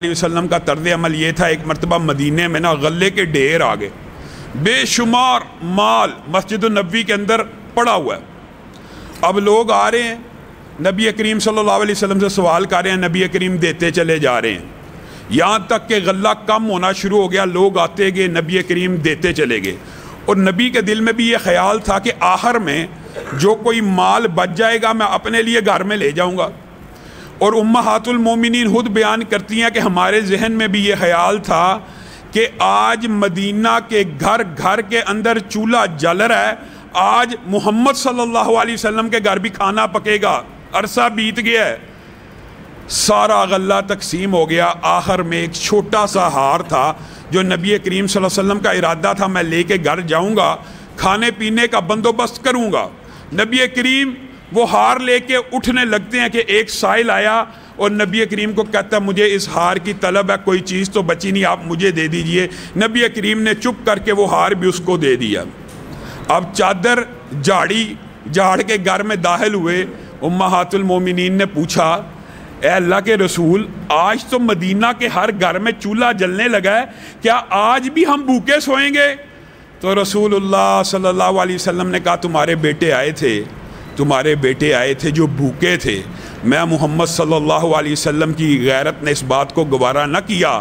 علیہ وسلم کا طرز عمل یہ تھا، ایک مرتبہ مدینے میں نا غلے کے ڈھیر آگے، بے شمار مال مسجد النبوی کے اندر پڑا ہوا ہے۔ اب لوگ آ رہے ہیں، نبی کریم صلی اللہ علیہ وسلم سے سوال کر رہے ہیں، نبی کریم دیتے چلے جا رہے ہیں، یہاں تک کہ غلہ کم ہونا شروع ہو گیا، لوگ آتے گئے، نبی کریم دیتے چلے گئے، اور نبی کے دل میں بھی یہ خیال تھا کہ آخر میں جو کوئی مال بچ جائے گا میں اپنے لیے گھر میں لے جاؤں گا۔ اور امہات المومنین خود بیان کرتی ہیں کہ ہمارے ذہن میں بھی یہ خیال تھا کہ آج مدینہ کے گھر گھر کے اندر چولہا جل رہا ہے، آج محمد صلی اللہ علیہ وسلم کے گھر بھی کھانا پکے گا، عرصہ بیت گیا ہے۔ سارا غلہ تقسیم ہو گیا، آخر میں ایک چھوٹا سا ہار تھا جو نبی کریم صلی اللہ علیہ وسلم کا ارادہ تھا میں لے کے گھر جاؤں گا، کھانے پینے کا بندوبست کروں گا۔ نبی کریم وہ ہار لے کے اٹھنے لگتے ہیں کہ ایک سائل آیا اور نبی کریم کو کہتا ہے مجھے اس ہار کی طلب ہے، کوئی چیز تو بچی نہیں، آپ مجھے دے دیجئے۔ نبی کریم نے چپ کر کے وہ ہار بھی اس کو دے دیا۔ اب چادر جھاڑ کے گھر میں داخل ہوئے، امہات المومنین نے پوچھا اے اللہ کے رسول، آج تو مدینہ کے ہر گھر میں چولہا جلنے لگا ہے، کیا آج بھی ہم بھوکے سوئیں گے؟ تو رسول اللہ صلی اللہ علیہ وسلم نے کہا تمہارے بیٹے آئے تھے جو بھوکے تھے، میں محمد صلی اللہ علیہ وسلم کی غیرت نے اس بات کو گوارا نہ کیا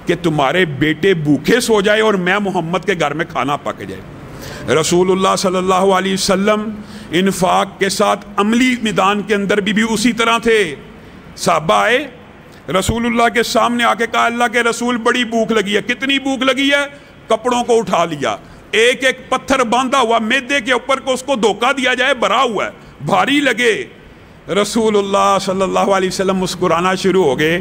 کہ تمہارے بیٹے بھوکے سو جائے اور میں محمد کے گھر میں کھانا پک جائے۔ رسول اللہ صلی اللہ علیہ وسلم انفاق کے ساتھ عملی میدان کے اندر بھی اسی طرح تھے۔ صحابہ آئے رسول اللہ کے سامنے آ کے کہا اللہ کے رسول بڑی بھوک لگی ہے۔ کتنی بھوک لگی ہے؟ کپڑوں کو اٹھا لیا، ایک ایک پتھر باندھا ہوا میدے کے اوپر کو اس کو دھوکہ دیا جائے، بھرا ہوا ہے، بھاری لگے۔ رسول اللہ صلی اللہ علیہ وسلم مسکرانا شروع ہو گئے،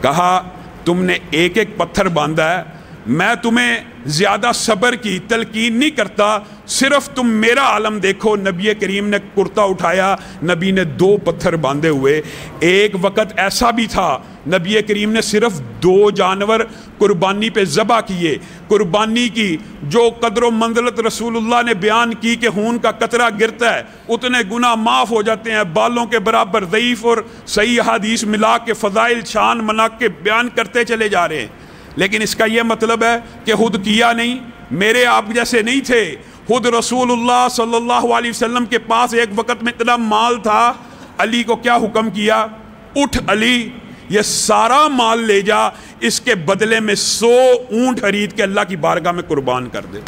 کہا تم نے ایک ایک پتھر باندھا ہے، میں تمہیں زیادہ صبر کی تلقین نہیں کرتا، صرف تم میرا عالم دیکھو۔ نبی کریم نے کرتا اٹھایا، نبی نے 2 پتھر باندھے ہوئے۔ ایک وقت ایسا بھی تھا نبی کریم نے صرف 2 جانور قربانی پہ ذبح کیے۔ قربانی کی جو قدر و منزلت رسول اللہ نے بیان کی کہ خون کا قطرہ گرتا ہے اتنے گناہ معاف ہو جاتے ہیں، بالوں کے برابر، ضعیف اور صحیح حدیث ملا کے فضائل شان مناقب بیان کرتے چلے جا رہے ہیں۔ لیکن اس کا یہ مطلب ہے کہ خود کیا نہیں، میرے آپ جیسے نہیں تھے۔ خود رسول اللہ صلی اللہ علیہ وسلم کے پاس ایک وقت میں اتنا مال تھا، علی کو کیا حکم کیا؟ اٹھ علی، یہ سارا مال لے جا، اس کے بدلے میں 100 اونٹ خرید کے اللہ کی بارگاہ میں قربان کر دے۔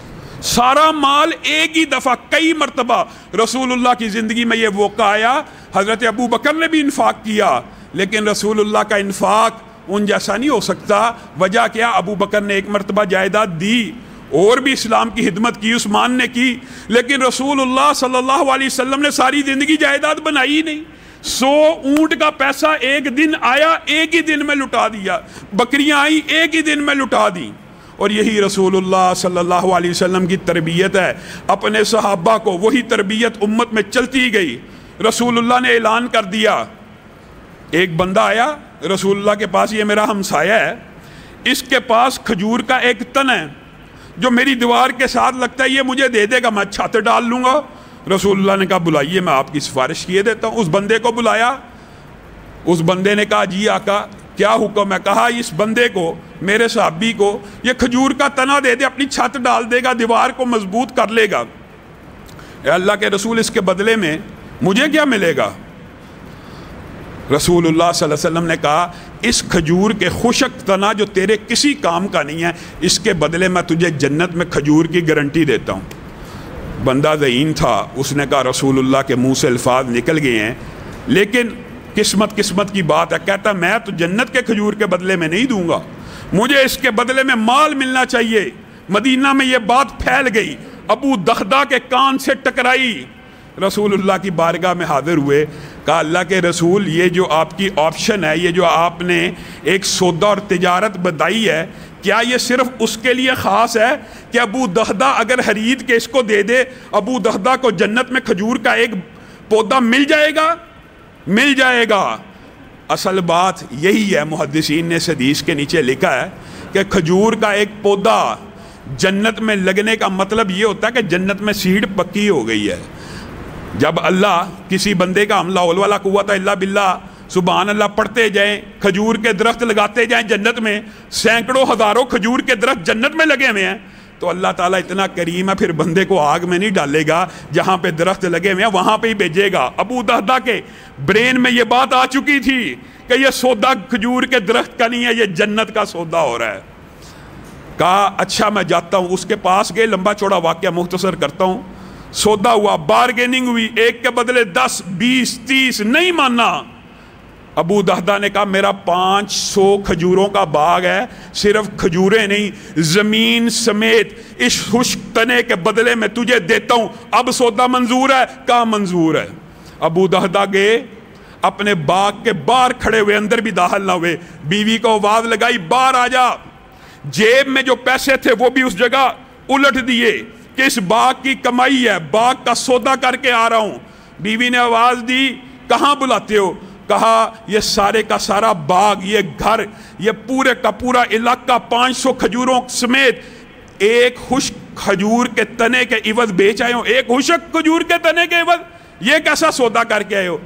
سارا مال ایک ہی دفعہ کئی مرتبہ رسول اللہ کی زندگی میں یہ موقع آیا۔ حضرت ابو بکر نے بھی انفاق کیا، لیکن رسول اللہ کا انفاق ان جیسا نہیں ہو سکتا۔ وجہ کیا؟ ابو بکر نے ایک مرتبہ جائیداد دی، اور بھی اسلام کی خدمت کی، عثمان نے کی، لیکن رسول اللہ صلی اللہ علیہ وسلم نے ساری زندگی جائیداد بنائی ہی نہیں۔ 100 اونٹ کا پیسہ ایک دن آیا، ایک ہی دن میں لٹا دیا، بکریاں آئیں ایک ہی دن میں لٹا دیں۔ اور یہی رسول اللہ صلی اللہ علیہ وسلم کی تربیت ہے، اپنے صحابہ کو وہی تربیت امت میں چلتی گئی۔ رسول اللہ نے اعلان کر دیا، ایک بندہ آیا رسول اللہ کے پاس، یہ میرا ہمسایہ ہے، اس کے پاس کھجور کا ایک تن ہے جو میری دیوار کے ساتھ لگتا ہے، یہ مجھے دے دے گا، میں چھت ڈال لوں گا۔ رسول اللہ نے کہا بلائیے، میں آپ کی سفارش کیے دیتا ہوں۔ اس بندے کو بلایا، اس بندے نے کہا جی آقا کیا حکم ہے؟ کہا اس بندے کو، میرے صحابی کو، یہ کھجور کا تنا دے دے، اپنی چھت ڈال دے گا، دیوار کو مضبوط کر لے گا۔ اے اللہ کے رسول اس کے بدلے میں مجھے کیا ملے گا؟ رسول اللہ صلی اللہ علیہ وسلم نے کہا اس کھجور کے خشک تنا جو تیرے کسی کام کا نہیں ہے، اس کے بدلے میں تجھے جنت میں کھجور کی گارنٹی دیتا ہوں۔ بندہ ذہین تھا، اس نے کہا رسول اللہ کے منہ سے الفاظ نکل گئے ہیں، لیکن قسمت کی بات ہے، کہتا میں تو جنت کے کھجور کے بدلے میں نہیں دوں گا، مجھے اس کے بدلے میں مال ملنا چاہیے۔ مدینہ میں یہ بات پھیل گئی، ابو دغدہ کے کان سے ٹکرائی، رسول اللہ کی بارگاہ میں حاضر ہوئے، کہا اللہ کے رسول یہ جو آپ کی آپشن ہے، یہ جو آپ نے ایک سودا اور تجارت بتائی ہے، کیا یہ صرف اس کے لیے خاص ہے کہ ابو دغدہ اگر خرید کے اس کو دے دے، ابو دغدہ کو جنت میں کھجور کا ایک پودا مل جائے گا؟ مل جائے گا۔ اصل بات یہی ہے، محدثین نے اس حدیث کے نیچے لکھا ہے کہ کھجور کا ایک پودا جنت میں لگنے کا مطلب یہ ہوتا ہے کہ جنت میں سیڑھ پکی ہو گئی ہے۔ جب اللہ کسی بندے کا حملہ ولا قوت الا باللہ سبحان اللہ پڑھتے جائیں، کھجور کے درخت لگاتے جائیں جنت میں، سینکڑوں ہزاروں کھجور کے درخت جنت میں لگے ہوئے ہیں، تو اللہ تعالیٰ اتنا کریم ہے، پھر بندے کو آگ میں نہیں ڈالے گا، جہاں پہ درخت لگے ہوئے ہیں وہاں پہ ہی بھیجے گا۔ ابو دہدہ کے برین میں یہ بات آ چکی تھی کہ یہ سودا کھجور کے درخت کا نہیں ہے، یہ جنت کا سودا ہو رہا ہے۔ کہا اچھا میں جاتا ہوں، اس کے پاس گئے، لمبا چوڑا واقعہ مختصر کرتا ہوں، سودا ہوا، بارگیننگ ہوئی، ایک کے بدلے 10 20 30 نہیں مانا۔ ابو دہدہ نے کہا میرا 500 کھجوروں کا باغ ہے، صرف کھجوریں نہیں زمین سمیت اس خشک تنے کے بدلے میں تجھے دیتا ہوں، اب سودا منظور ہے؟ کہا منظور ہے۔ ابو دہدہ گئے، اپنے باغ کے باہر کھڑے ہوئے، اندر بھی داخل نہ ہوئے، بیوی کو آواز لگائی باہر آ جا، جیب میں جو پیسے تھے وہ بھی اس جگہ الٹ دیے کہ اس باغ کی کمائی ہے، باغ کا سودا کر کے آ رہا ہوں۔ بیوی نے آواز دی کہاں بلاتے ہو؟ کہا یہ سارے کا سارا باغ، یہ گھر، یہ پورے کا پورا علاقہ 500 کھجوروں سمیت ایک خشک کھجور کے تنے کے عوض بیچ آئے ہو، ایک خشک کھجور کے تنے کے عوض یہ کیسا سودا کر کے آئے ہو؟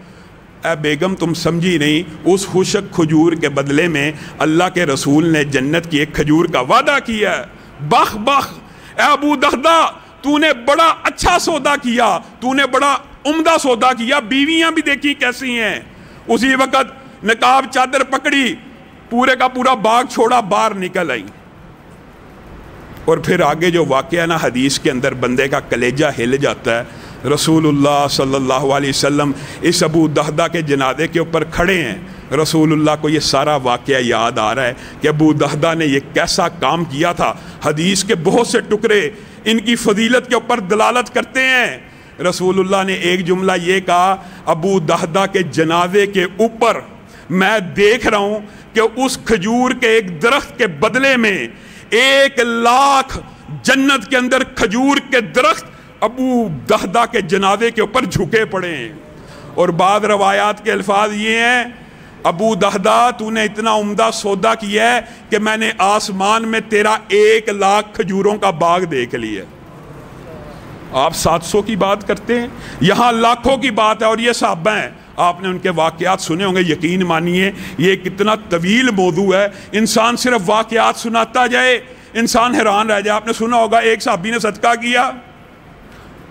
اے بیگم تم سمجھی نہیں، اس خشک کھجور کے بدلے میں اللہ کے رسول نے جنت کی ایک کھجور کا وعدہ کیا ہے۔ بخ بخ اے ابو دہدہ، تو نے بڑا اچھا سودا کیا، تو نے بڑا عمدہ سودا کیا۔ بیویاں بھی دیکھی کیسی ہیں، اسی وقت نقاب چادر پکڑی، پورے کا پورا باغ چھوڑا، باہر نکل آئی۔ اور پھر آگے جو واقعہ نا حدیث کے اندر بندے کا کلیجہ ہل جاتا ہے۔ رسول اللہ صلی اللہ علیہ وسلم اس ابو دہدہ کے جنازے کے اوپر کھڑے ہیں، رسول اللہ کو یہ سارا واقعہ یاد آ رہا ہے کہ ابو دہدہ نے یہ کیسا کام کیا تھا۔ حدیث کے بہت سے ٹکرے ان کی فضیلت کے اوپر دلالت کرتے ہیں۔ رسول اللہ نے ایک جملہ یہ کہا، ابو دہدہ کے جنازے کے اوپر میں دیکھ رہا ہوں کہ اس کھجور کے ایک درخت کے بدلے میں 1,00,000 جنت کے اندر کھجور کے درخت ابو دہدہ کے جنازے کے اوپر جھکے پڑے ہیں۔ اور بعض روایات کے الفاظ یہ ہیں، ابو دہدہ تو نے اتنا عمدہ سودا کیا ہے کہ میں نے آسمان میں تیرا 1,00,000 کھجوروں کا باغ دیکھ لیا۔ آپ 700 کی بات کرتے ہیں، یہاں لاکھوں کی بات ہے، اور یہ صحابہ ہیں، آپ نے ان کے واقعات سنے ہوں گے، یقین مانیے یہ کتنا طویل موضوع ہے، انسان صرف واقعات سناتا جائے انسان حیران رہ جائے۔ آپ نے سنا ہوگا ایک صحابی نے صدقہ کیا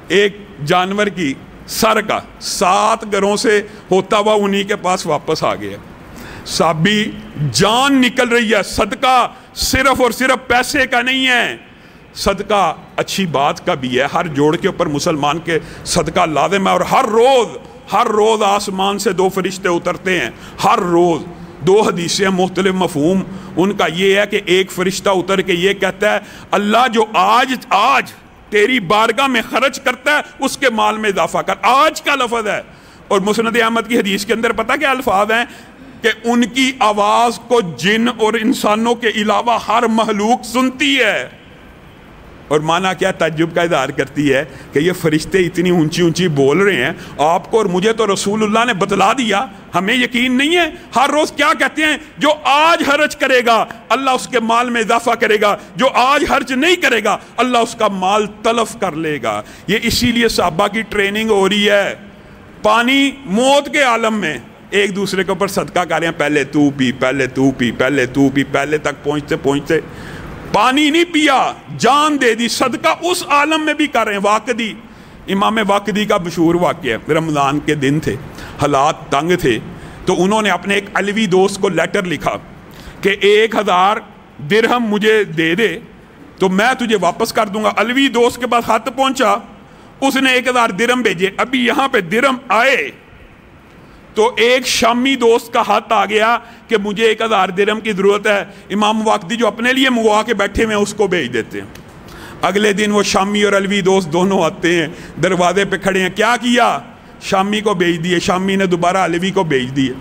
ایک جانور کی سر کا، 7 گھروں سے ہوتا ہوا انہی کے پاس واپس آ گیا، صحابی جان نکل رہی ہے، صدقہ صرف اور صرف پیسے کا نہیں ہے، صدقہ اچھی بات کا بھی ہے، ہر جوڑ کے اوپر مسلمان کے صدقہ لازم ہے، اور ہر روز آسمان سے 2 فرشتے اترتے ہیں، ہر روز 2 حدیثیں مختلف مفہوم ان کا یہ ہے کہ ایک فرشتہ اتر کے یہ کہتا ہے اللہ جو آج تیری بارگاہ میں خرچ کرتا ہے اس کے مال میں اضافہ کر، آج کا لفظ ہے۔ اور مسند احمد کی حدیث کے اندر پتہ کیا الفاظ ہیں کہ ان کی آواز کو جن اور انسانوں کے علاوہ ہر مخلوق سنتی ہے، اور معنی کیا تعجب کا اظہار کرتی ہے کہ یہ فرشتے اتنی اونچی اونچی بول رہے ہیں، آپ کو اور مجھے تو رسول اللہ نے بتلا دیا، ہمیں یقین نہیں ہے، ہر روز کیا کہتے ہیں جو آج خرچ کرے گا اللہ اس کے مال میں اضافہ کرے گا، جو آج خرچ نہیں کرے گا اللہ اس کا مال تلف کر لے گا۔ یہ اسی لیے صحابہ کی ٹریننگ ہو رہی ہے، پانی موت کے عالم میں ایک دوسرے کے اوپر صدقہ کر رہے ہیں، پہلے تو پی، پہلے تو پی، پہلے تو پی، پہلے تک پہنچتے پانی نہیں پیا، جان دے دی، صدقہ اس عالم میں بھی کر رہے ہیں۔ واقعی امام واقعی کا مشہور واقعہ، رمضان کے دن تھے، حالات تنگ تھے، تو انہوں نے اپنے ایک علوی دوست کو لیٹر لکھا کہ 1000 درہم مجھے دے دے تو میں تجھے واپس کر دوں گا۔ علوی دوست کے پاس خط پہنچا، اس نے 1000 درہم بھیجے، ابھی یہاں پہ درہم آئے تو ایک شامی دوست کا ہاتھ آ گیا کہ مجھے 1000 درہم کی ضرورت ہے، امام واقعی جو اپنے لیے منگوا کے بیٹھے ہوئے ہیں اس کو بھیج دیتے ہیں۔ اگلے دن وہ شامی اور علوی دوست دونوں آتے ہیں، دروازے پہ کھڑے ہیں، کیا کیا؟ شامی کو بھیج دیے، شامی نے دوبارہ علوی کو بھیج دیے،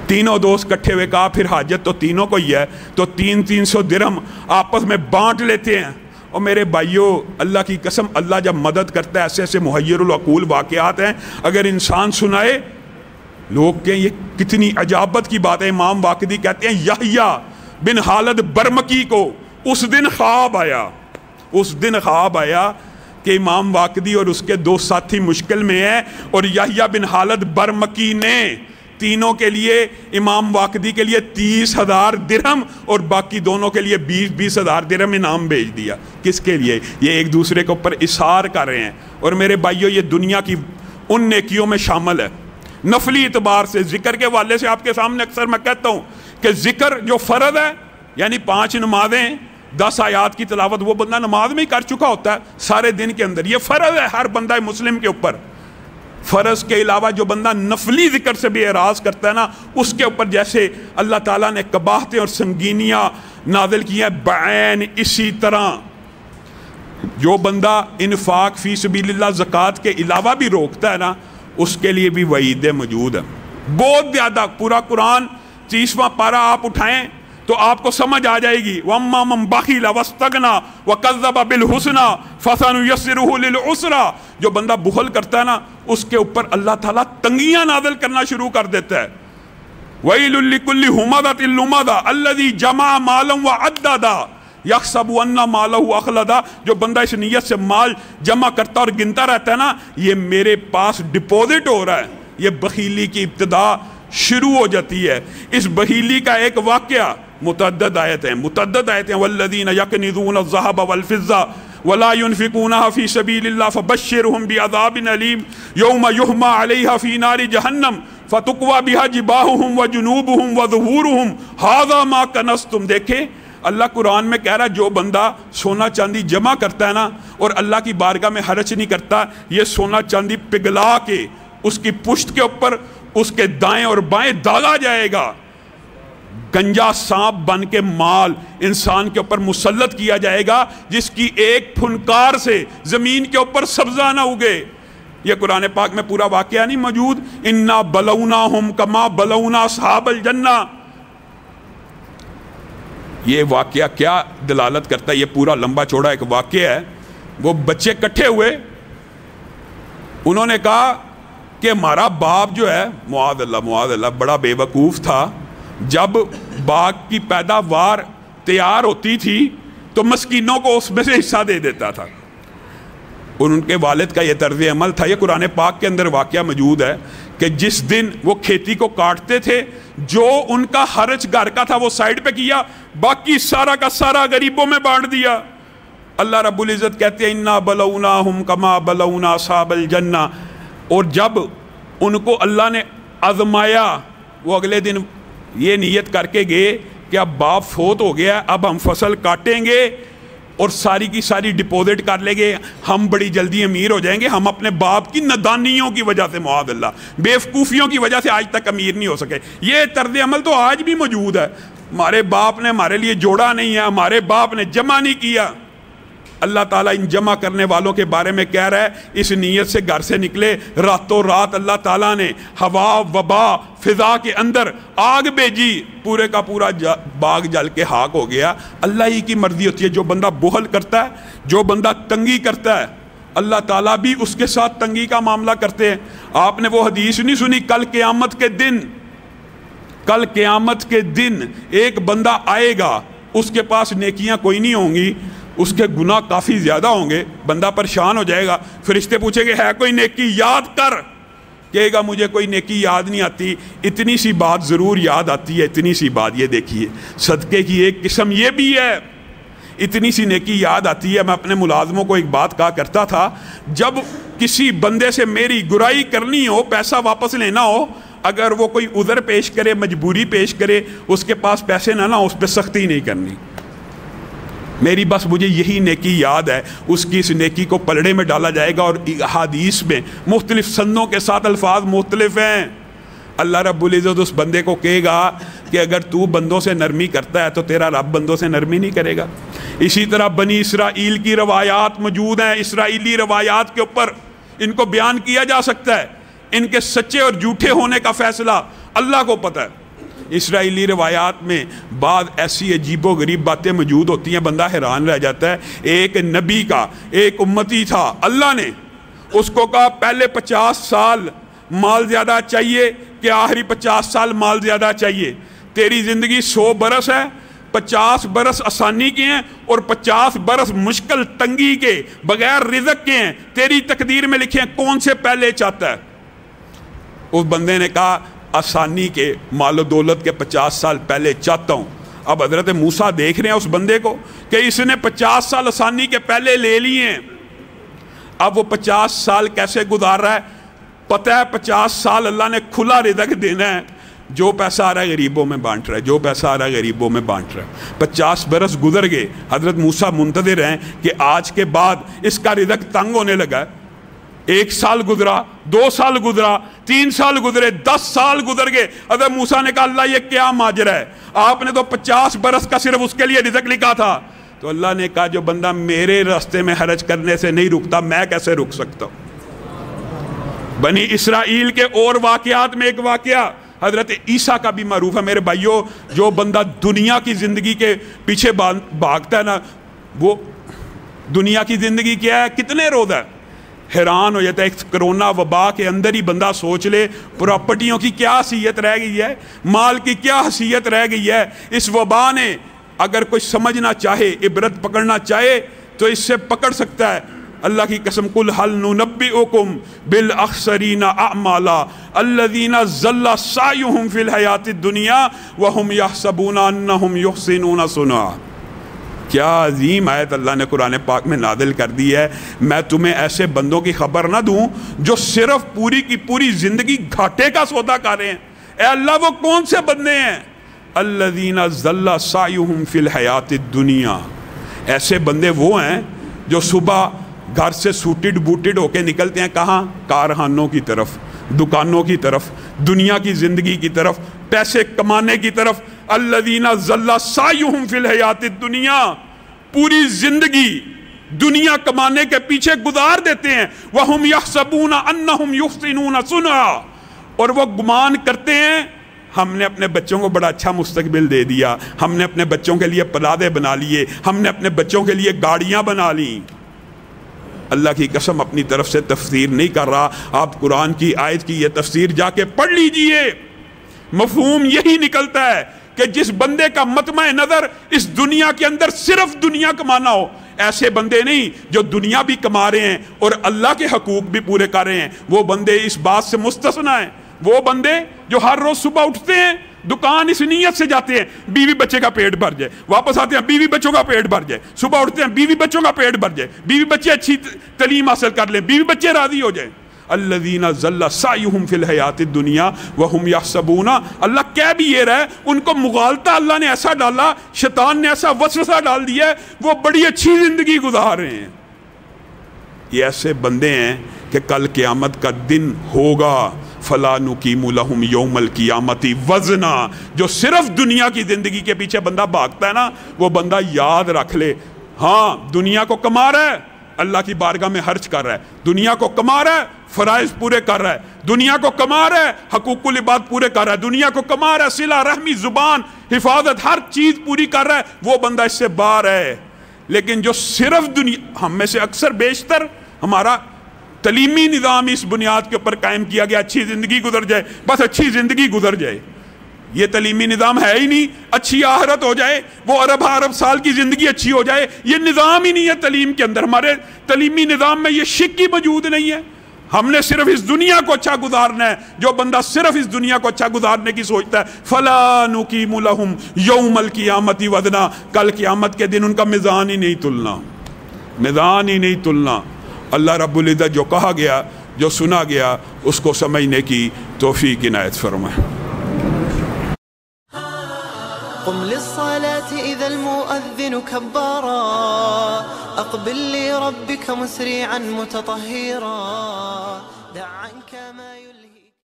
تینوں دوست کٹھے ہوئے، کہا پھر حاجت تو تینوں کو ہی ہے، تو 300 درہم آپس میں بانٹ لیتے ہیں۔ اور میرے بھائیوں اللہ کی قسم، اللہ جب مدد کرتا ہے ایسے ایسے محیر العقول واقعات ہیں، اگر انسان سنائے لوگ کہیں یہ کتنی عجابت کی بات ہے۔ امام واقعی کہتے ہیں یحییٰ بن خالد برمکی کو اس دن خواب آیا کہ امام واقعی اور اس کے 2 ساتھی مشکل میں ہیں، اور یحییٰ بن خالد برمکی نے تینوں کے لیے امام واقدی کے لیے 30,000 درہم اور باقی دونوں کے لیے 20,000 درہم انعام بھیج دیا. کس کے لیے؟ یہ ایک دوسرے کے اوپر اثار کر رہے ہیں. اور میرے بھائیو یہ دنیا کی ان نیکیوں میں شامل ہے. نفلی اعتبار سے ذکر کے والے سے آپ کے سامنے اکثر میں کہتا ہوں کہ ذکر جو فرض ہے یعنی 5 نمازیں 10 آیات کی تلاوت وہ بندہ نماز میں ہی کر چکا ہوتا ہے سارے دن کے اندر. یہ فرض ہے ہر بندہ مسلم کے اوپر. فرض کے علاوہ جو بندہ نفلی ذکر سے بھی اعراض کرتا ہے نا اس کے اوپر جیسے اللہ تعالیٰ نے قباحتیں اور سنگینیاں نازل کی ہیں بعین اسی طرح جو بندہ انفاق فی سبیل اللہ زکوٰۃ کے علاوہ بھی روکتا ہے نا اس کے لیے بھی وعیدیں موجود ہیں بہت زیادہ. پورا قرآن 30واں پارہ آپ اٹھائیں تو آپ کو سمجھ آ جائے گی. وَأَمَّا مَنْ بَخِلَ وَاسْتَغْنَى وَكَذَّبَ بِالْحُسْنَى فَسَنُيَسِّرُهُ لِلْعُسْرَى. جو بندہ بخل کرتا ہے نا اس کے اوپر اللہ تعالیٰ تنگیاں نازل کرنا شروع کر دیتا ہے. وَيْلٌ لِكُلِّ هُمَزَةٍ لُمَزَةٍ الَّذِي جَمَعَ مَالًا وَعَدَّدَ یحسب ان مالہ اخلدا. جو بندہ اس نیت سے مال جمع کرتا اور گنتا رہتا ہے نا یہ میرے پاس ڈپوزٹ ہو رہا ہے. یہ بخیلی کی ابتدا شروع ہو جاتی ہے. اس بخیلی کا ایک واقعہ متعدد آیتیں والذین یکنزون الذہب والفضہ ولا ينفقونها في سبيل الله فبشرهم بعذاب أليم يوم يحمى عليها في نار جهنم فتقوى بها جباههم وجنوبهم وظهورهم هذا ما كنزتم. دیکھیں اللہ قرآن میں کہہ رہا ہے جو بندہ سونا چاندی جمع کرتا ہے نا اور اللہ کی بارگاہ میں خرچ نہیں کرتا یہ سونا چاندی پگھلا کے اس کی پشت کے اوپر اس کے دائیں اور بائیں داغا جائے گا. گنجا سانپ بن کے مال انسان کے اوپر مسلط کیا جائے گا جس کی ایک پھنکار سے زمین کے اوپر سبزہ نہ اگے. یہ قرآن پاک میں پورا واقعہ نہیں موجود. انا بلوناہم کما بلونا اصحاب الجنہ. یہ واقعہ کیا دلالت کرتا ہے؟ یہ پورا لمبا چوڑا ایک واقعہ ہے. وہ بچے کٹھے ہوئے انہوں نے کہا کہ ہمارا باپ جو ہے معاذ اللہ بڑا بے وقوف تھا. جب باغ کی پیداوار تیار ہوتی تھی تو مسکینوں کو اس میں سے حصہ دے دیتا تھا. اور ان کے والد کا یہ طرز عمل تھا. یہ قرآن پاک کے اندر واقعہ موجود ہے کہ جس دن وہ کھیتی کو کاٹتے تھے جو ان کا خرچ گھر کا تھا وہ سائڈ پہ کیا باقی سارا کا سارا غریبوں میں بانٹ دیا. اللہ رب العزت کہتے ہیں انا بلوناہم کما بلونا اصحاب الجنہ. اور جب ان کو اللہ نے آزمایا وہ اگلے دن یہ نیت کر کے گئے کہ اب باپ فوت ہو گیا اب ہم فصل کاٹیں گے اور ساری کی ساری ڈپوزٹ کر لیں گے ہم بڑی جلدی امیر ہو جائیں گے. ہم اپنے باپ کی نادانیوں کی وجہ سے معاذ اللہ بیوقوفیوں کی وجہ سے آج تک امیر نہیں ہو سکے. یہ طرز عمل تو آج بھی موجود ہے. ہمارے باپ نے ہمارے لیے جوڑا نہیں ہے ہمارے باپ نے جمع نہیں کیا. اللہ تعالیٰ ان جمع کرنے والوں کے بارے میں کہہ رہا ہے اس نیت سے گھر سے نکلے راتوں رات اللہ تعالیٰ نے ہوا وبا فضا کے اندر آگ بھیجی پورے کا پورا باغ جل کے خاک ہو گیا. اللہ ہی کی مرضی ہوتی ہے. جو بندہ بخل کرتا ہے جو بندہ تنگی کرتا ہے اللہ تعالیٰ بھی اس کے ساتھ تنگی کا معاملہ کرتے ہیں. آپ نے وہ حدیث نہیں سنی کل قیامت کے دن ایک بندہ آئے گا اس کے پاس نیکیاں کوئی نہیں ہوں گی اس کے گناہ کافی زیادہ ہوں گے. بندہ پریشان ہو جائے گا. فرشتے پوچھیں گے ہے کوئی نیکی یاد کر کہے گا مجھے کوئی نیکی یاد نہیں آتی. اتنی سی بات ضرور یاد آتی ہے. اتنی سی بات یہ دیکھیے صدقے کی ایک قسم یہ بھی ہے. اتنی سی نیکی یاد آتی ہے. میں اپنے ملازموں کو ایک بات کہا کرتا تھا جب کسی بندے سے میری گرائی کرنی ہو پیسہ واپس لینا ہو اگر وہ کوئی عذر پیش کرے مجبوری پیش کرے اس کے پاس پیسے نہ اس پہ سختی نہیں کرنی. میری بس مجھے یہی نیکی یاد ہے. اس کی اس نیکی کو پلڑے میں ڈالا جائے گا اور حدیث میں مختلف سندوں کے ساتھ الفاظ مختلف ہیں. اللہ رب العزت اس بندے کو کہے گا کہ اگر تو بندوں سے نرمی کرتا ہے تو تیرا رب بندوں سے نرمی نہیں کرے گا. اسی طرح بنی اسرائیل کی روایات موجود ہیں. اسرائیلی روایات کے اوپر ان کو بیان کیا جا سکتا ہے. ان کے سچے اور جھوٹے ہونے کا فیصلہ اللہ کو پتہ ہے. اسرائیلی روایات میں بعض ایسی عجیب و غریب باتیں موجود ہوتی ہیں بندہ حیران رہ جاتا ہے. ایک نبی کا ایک امتی تھا اللہ نے اس کو کہا پہلے 50 سال مال زیادہ چاہیے کہ آخری 50 سال مال زیادہ چاہیے. تیری زندگی 100 برس ہے 50 برس آسانی کے ہیں اور 50 برس مشکل تنگی کے بغیر رزق کے ہیں. تیری تقدیر میں لکھیں کون سے پہلے چاہتا ہے. اس بندے نے کہا آسانی کے مال و دولت کے 50 سال پہلے چاہتا ہوں. اب حضرت موسیٰ دیکھ رہے ہیں اس بندے کو کہ اس نے 50 سال آسانی کے پہلے لے لیے ہیں. اب وہ 50 سال کیسے گزار رہا ہے؟ پتہ ہے 50 سال اللہ نے کھلا رزق دینا ہے. جو پیسہ آ رہا ہے غریبوں میں بانٹ رہا ہے، جو پیسہ آ رہا ہے غریبوں میں بانٹ رہا ہے. 50 برس گزر گئے. حضرت موسیٰ منتظر ہیں کہ آج کے بعد اس کا رزق تنگ ہونے لگا ہے. 1 سال گزرا، 2 سال گزرا، 3 سال گزرے، 10 سال گزر گئے. حضرت موسیٰ نے کہا اللہ یہ کیا ماجرا ہے؟ آپ نے تو 50 برس کا صرف اس کے لیے رزق لکھا تھا. تو اللہ نے کہا جو بندہ میرے راستے میں حرج کرنے سے نہیں رکتا میں کیسے رک سکتا ہوں؟ بنی اسرائیل کے اور واقعات میں ایک واقعہ حضرت عیسیٰ کا بھی معروف ہے. میرے بھائیوں، جو بندہ دنیا کی زندگی کے پیچھے بھاگتا ہے نا، وہ دنیا کی زندگی کیا ہے، کتنے روز ہے، حیران ہو جاتا ہے. ایک کرونا وبا کے اندر ہی بندہ سوچ لے پراپرٹیوں کی کیا حیثیت رہ گئی ہے، مال کی کیا حیثیت رہ گئی ہے. اس وبا نے اگر کوئی سمجھنا چاہے، عبرت پکڑنا چاہے تو اس سے پکڑ سکتا ہے. اللہ کی قسم قل هل ننبئکم بالاخسرین اعمالا الذین ضل سعیهم فی الحیاۃ الدنیا وهم یحسبون انهم یحسنون صنعا. کیا عظیم آیت اللہ نے قرآن پاک میں نازل کر دی ہے. میں تمہیں ایسے بندوں کی خبر نہ دوں جو صرف پوری کی پوری زندگی گھاٹے کا سودا کر رہے ہیں. اے اللہ وہ کون سے بندے ہیں؟ الذین ضل سعیهم فی الحیاۃ الدنیا. ایسے بندے وہ ہیں جو صبح گھر سے سوٹڈ بوٹڈ ہو کے نکلتے ہیں کہاں؟ کارخانوں کی طرف، دکانوں کی طرف، دنیا کی زندگی کی طرف، پیسے کمانے کی طرف. الذین ضل سعیهم فی الحیاۃ الدنیا، پوری زندگی دنیا کمانے کے پیچھے گزار دیتے ہیں. وہم یحسبون انہم یحسنون صنعا، اور وہ گمان کرتے ہیں ہم نے اپنے بچوں کو بڑا اچھا مستقبل دے دیا، ہم نے اپنے بچوں کے لیے پلادے بنا لیے، ہم نے اپنے بچوں کے لیے گاڑیاں بنا لیں. اللہ کی قسم اپنی طرف سے تفسیر نہیں کر رہا. آپ قرآن کی آیت کی یہ تفسیر جا کے پڑھ لیجئے. مفہوم یہی نکلتا ہے کہ جس بندے کا مطمع نظر اس دنیا کے اندر صرف دنیا کمانا ہو. ایسے بندے نہیں جو دنیا بھی کما رہے ہیں اور اللہ کے حقوق بھی پورے کر رہے ہیں، وہ بندے اس بات سے مستثنیٰ ہیں. وہ بندے جو ہر روز صبح اٹھتے ہیں، دکان اس نیت سے جاتے ہیں بیوی بچے کا پیٹ بھر جائے، واپس آتے ہیں بیوی بچوں کا پیٹ بھر جائے، صبح اٹھتے ہیں بیوی بچوں کا پیٹ بھر جائے، بیوی بچے اچھی تعلیم حاصل کر لیں، بیوی بچے راضی ہو جائیں. الذین ضل سعیہم فی الحیاۃ الدنیا وہم یحسبون. اللہ کہہ بھی یہ رہا ہے ان کو مغالطہ اللہ نے ایسا ڈالا، شیطان نے ایسا وسوسہ ڈال دیا ہے، وہ بڑی اچھی زندگی گزار رہے ہیں. یہ ایسے بندے ہیں کہ کل قیامت کا دن ہوگا فَلَا نُقِيمُ لَهُمْ يَوْمَ الْقِيَامَةِ وَزْنًا. جو صرف دنیا کی زندگی کے پیچھے بندہ بھاگتا ہے نا، وہ بندہ یاد رکھ لے، ہاں دنیا کو کما رہا ہے، اللہ کی بارگاہ میں خرچ کر رہا ہے، دنیا کو کما رہا ہے، فرائض پورے کر رہا ہے، دنیا کو کما رہا ہے، حقوق العباد پورے کر رہا ہے، دنیا کو کما رہا ہے، صلہ رحمی، زبان، حفاظت، ہر چیز پوری کر رہا ہے، وہ بندہ اس سے باہر ہے. لیکن جو صرف دنیا، ہم میں سے اکثر بیشتر ہمارا تعلیمی نظام اس بنیاد کے اوپر قائم کیا گیا اچھی زندگی گزر جائے، بس اچھی زندگی گزر جائے. یہ تعلیمی نظام ہے ہی نہیں. اچھی آخرت ہو جائے، وہ ارب سال کی زندگی اچھی ہو جائے، یہ نظام ہی نہیں ہے تعلیم کے اندر. ہمارے تعلیمی نظام میں یہ شک ہی موجود نہیں ہے. ہم نے صرف اس دنیا کو اچھا گزارنا ہے. جو بندہ صرف اس دنیا کو اچھا گزارنے کی سوچتا ہے فَلَا نُقِيمُ لَهُمْ يَوْمَ الْقِيَامَةِ وَزْنًا. کل قیامت کے دن ان کا میزان ہی نہیں تلنا، میزان ہی نہیں تلنا. اللہ رب العزت جو کہا گیا، جو سنا گیا، اس کو سمجھنے کی توفیق عنایت فرمائے. قم للصلاة إذا المؤذن كبارا، أقبل لربك مسرعا متطهرا.